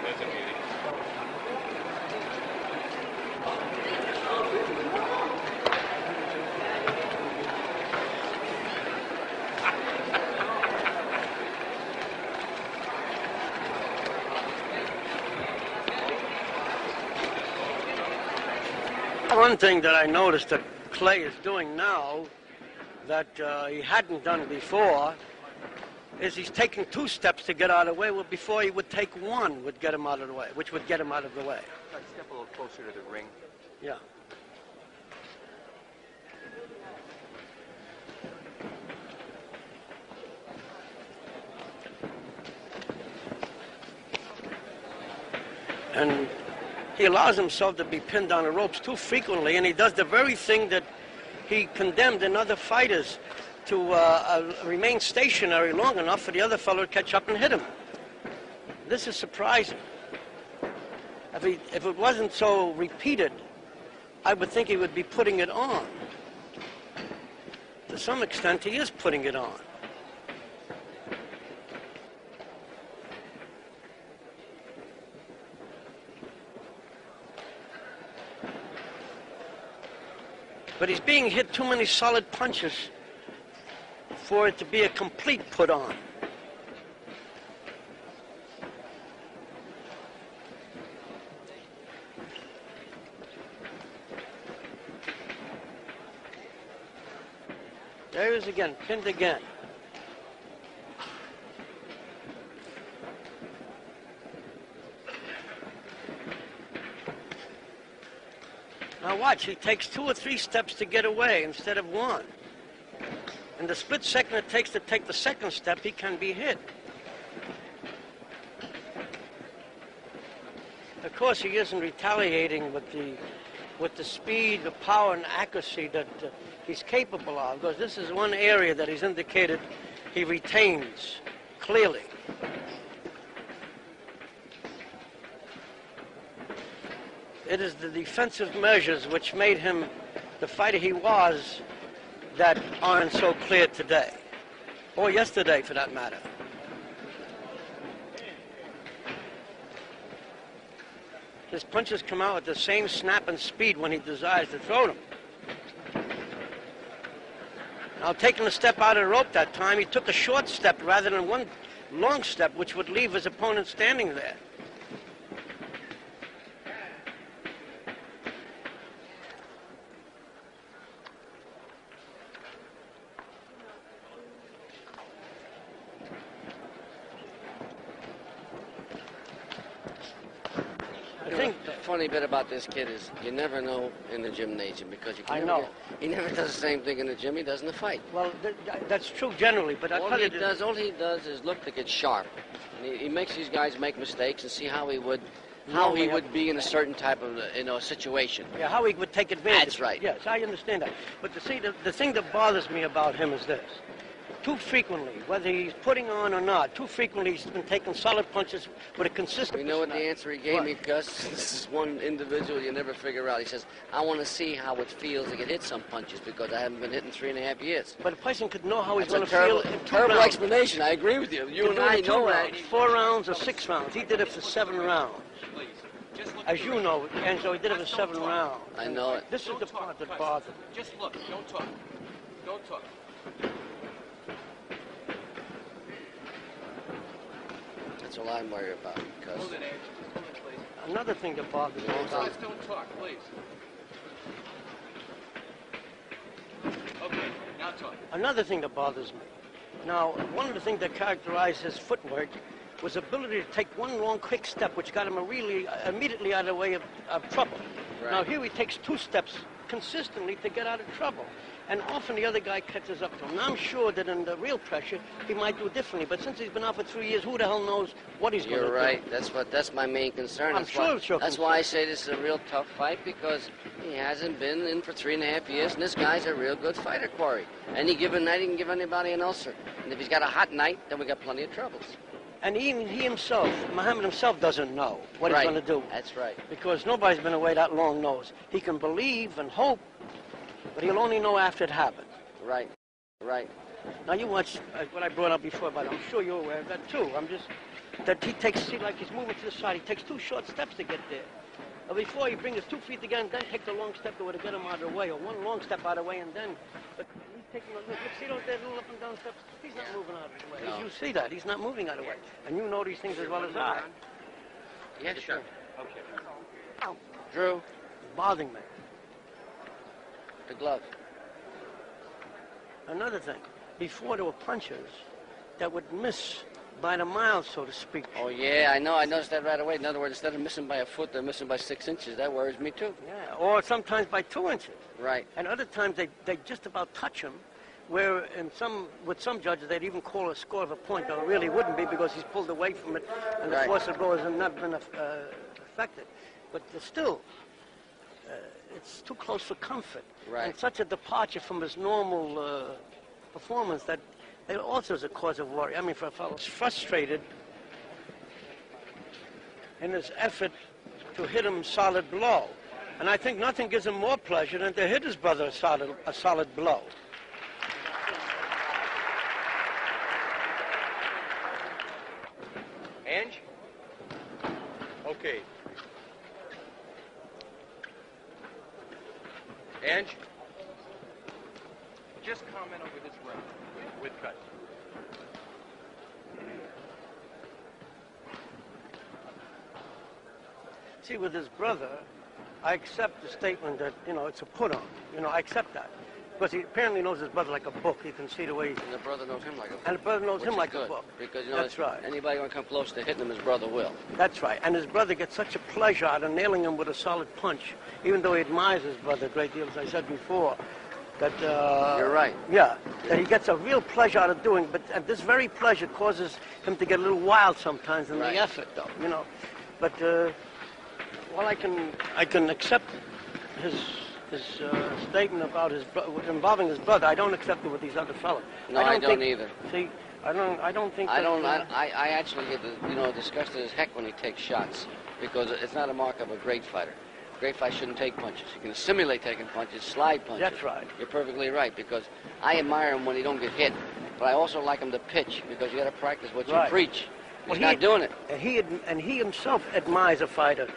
That's a beauty. One thing that I noticed that Clay is doing now that he hadn't done before is he's taking 2 steps to get out of the way. Well, before he would take 1 would get him out of the way, which would get him out of the way. Step a little closer to the ring. Yeah. And he allows himself to be pinned on the ropes too frequently, and he does the very thing that he condemned in other fighters, to remain stationary long enough for the other fellow to catch up and hit him. This is surprising. If it wasn't so repeated, I would think he would be putting it on. To some extent, he is putting it on. But he's being hit too many solid punches for it to be a complete put on. There he is again, pinned again. Now watch, he takes 2 or 3 steps to get away instead of 1. In the split second it takes to take the second step, he can be hit. Of course, he isn't retaliating with the speed, the power, and accuracy that he's capable of, because this is one area that he's indicated he retains clearly. It is the defensive measures which made him the fighter he was that aren't so clear today, or yesterday for that matter. His punches come out at the same snap and speed when he desires to throw them. Now, taking a step out of the rope that time, he took a short step rather than 1 long step, which would leave his opponent standing there. The funny bit about this kid is you never know in the gymnasium, because you can he never does the same thing in the gym he does in the fight. Well, that's true generally, but all he does is look to get sharp. And he makes these guys make mistakes and see how he would be in a certain type of situation. Yeah, how he would take advantage. That's right. Yes, I understand that. But see, the thing that bothers me about him is this. Too frequently, whether he's putting on or not, too frequently he's been taking solid punches with a consistent... You know what the answer he gave me, Gus? This is one individual you never figure out. He says, I want to see how it feels to get hit some punches, because I haven't been hit in 3.5 years. But a person could know how he's going to feel in 2 terrible rounds. explanation. I agree with you. You and I know that. 4 rounds or 6 rounds. He did it for 7 rounds. As you know, Angelo, he did it for 7 rounds. I know it. This is the part that bothers me. Just look. Don't talk. Don't talk. That's all I'm worried about. Because Hold it, Ed. Hold it, please. Another thing that bothers me about... Guys, don't talk, please. Okay, now talk. Another thing that bothers me. Now, one of the things that characterized his footwork was ability to take 1 long, quick step, which got him immediately out of the way of trouble. Right. Now, here he takes 2 steps consistently to get out of trouble. And often the other guy catches up to him. Now, I'm sure that in the real pressure, he might do differently. But since he's been out for 3 years, who the hell knows what he's going to do? You're right. That's my main concern. I'm sure it's your That's concern. why I say this is a real tough fight, because he hasn't been in for 3.5 years, and this guy's a real good fighter, Corey. Any given night, he can give anybody an ulcer. And if he's got a hot night, then we got plenty of troubles. And even he himself, Muhammad himself, doesn't know what he's going to do. That's right. Because nobody's been away that long knows. He can believe and hope, but he'll only know after it happens. Right, right. Now you watch what I brought up before, but I'm sure you're aware of that too. That he takes, see, like he's moving to the side. He takes 2 short steps to get there. Before he brings his 2 feet together and then takes a long step to get him out of the way, or 1 long step out of the way and then, but he's taking a look, see those there little up and down steps? He's not moving out of the way. No. As you see that, he's not moving out of the way. And you know these things as well as I. Yeah, sure. Okay. Ow. Drew, It's bothering me. the glove. Another thing, before there were punchers that would miss by the mile, so to speak. Oh, yeah, I know. I noticed that right away. In other words, instead of missing by a foot, they're missing by 6 inches. That worries me, too. Yeah, or sometimes by 2 inches. Right. And other times they just about touch him, where with some judges they'd even call a score of a point, though it really wouldn't be because he's pulled away from it and the Right. force of blow has not been affected. But still, it's too close for comfort. Right. And such a departure from his normal performance that it also is a cause of worry. I mean, for a fellow who's frustrated in his effort to hit him a solid blow. And I think nothing gives him more pleasure than to hit his brother a solid blow. Ange? Okay. Ange? Just comment over this round with cut. See, with his brother, I accept the statement that, it's a put-on. I accept that. Because he apparently knows his brother like a book. You can see the way And the brother knows him like a book. And the brother knows Which him is like good, a book. Because, That's right. Anybody going to come close to hitting him, his brother will. That's right. And his brother gets such a pleasure out of nailing him with a solid punch, even though he admires his brother a great deal, as I said before. That, You're right. Yeah, that he gets a real pleasure out of doing, but this very pleasure causes him to get a little wild sometimes in Right. the effort, though, But, well, I can accept his statement about involving his brother. I don't accept it with these other fellas. No, I don't either. See, I don't think. I that, don't. I actually get disgusted as heck when he takes shots because it's not a mark of a great fighter. Great fighter shouldn't take punches. He can simulate taking punches, slide punches. That's right. You're perfectly right because I admire him when he don't get hit, but I also like him to pitch because you got to practice what you Right. preach. Well, He's not doing it. And he himself admires a fighter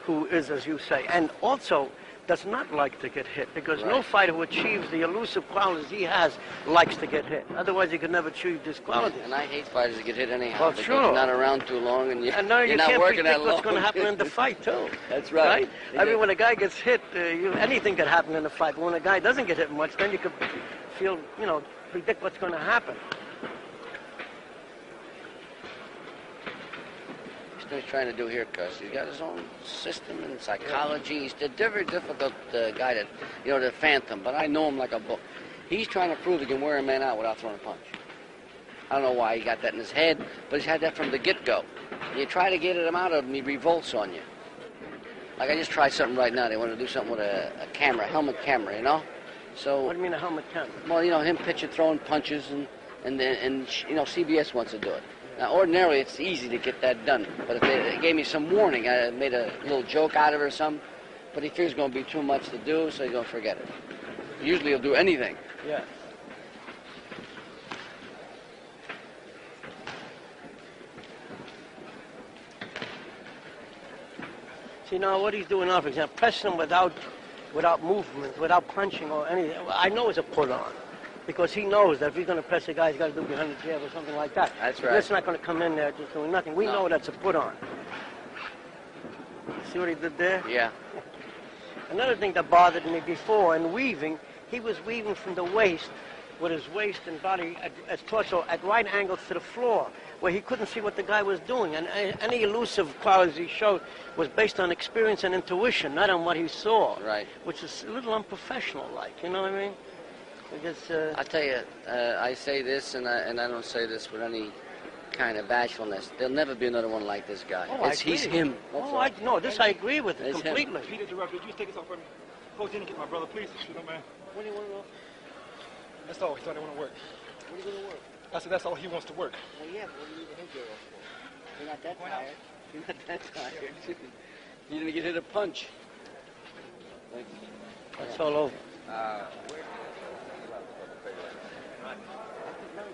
who is, as you say, and also does not like to get hit because no Right. fighter who achieves the elusive qualities he has likes to get hit. Otherwise, he could never achieve these qualities. And I hate fighters that get hit anyhow. Well, because sure. you're not around too long and And now you're you not can't working that predict long. what's going to happen in the fight, too. That's right. I mean, when a guy gets hit, anything could happen in the fight. But when a guy doesn't get hit much, then you could feel, predict what's going to happen. What he's trying to do here, Cuz. He's got his own system and psychology. He's a very difficult guy to phantom, but I know him like a book. He's trying to prove he can wear a man out without throwing a punch. I don't know why he got that in his head, but he's had that from the get-go. You try to get him out of him, he revolts on you. Like I just tried something right now. They want to do something with a camera, helmet camera, So, What do you mean a helmet camera? well, him pitching, throwing punches, and CBS wants to do it. Now, ordinarily, it's easy to get that done. But if they gave me some warning, I made a little joke out of it or something, but he figures it's going to be too much to do, so he's going to forget it. Usually he'll do anything. Yeah. See, now what he's doing now, for example, pressing him without movement, without punching or anything, I know it's a put-on. Because he knows that if he's going to press a guy, he's got to do behind the jab or something like that. That's right. It's not going to come in there just doing nothing. We No. know that's a put-on. See what he did there? Yeah. Another thing that bothered me before in weaving, he was weaving from the waist with his waist and body as torso at right angles to the floor, where he couldn't see what the guy was doing. And any elusive qualities he showed was based on experience and intuition, not on what he saw. Right. Which is a little unprofessional-like, you know what I mean? Because, I tell you, I say this, and I don't say this with any kind of bashfulness. There'll never be another one like this guy. Oh, He's him. That's all. No, this I agree with It's him. completely. Peter interrupted. Could you take this off for me? Close in and get my brother, please. If you don't mind. What do you want to know? That's all. He thought he want to work. What are you going to work? I said that's all he wants to work. Well, yeah, but what do you need the headgear off for? You're not that tired. You're not that tired. You didn't get hit a punch. It's all over.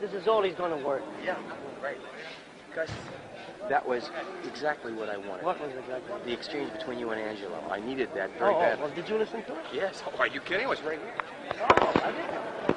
This is all he's going to work. Yeah, great. Gus, that was exactly what I wanted. What was exactly? The exchange between you and Angelo. I needed that Oh, very badly. well, did you listen to it? Yes. Oh, are you kidding? I was right here. Oh, I didn't.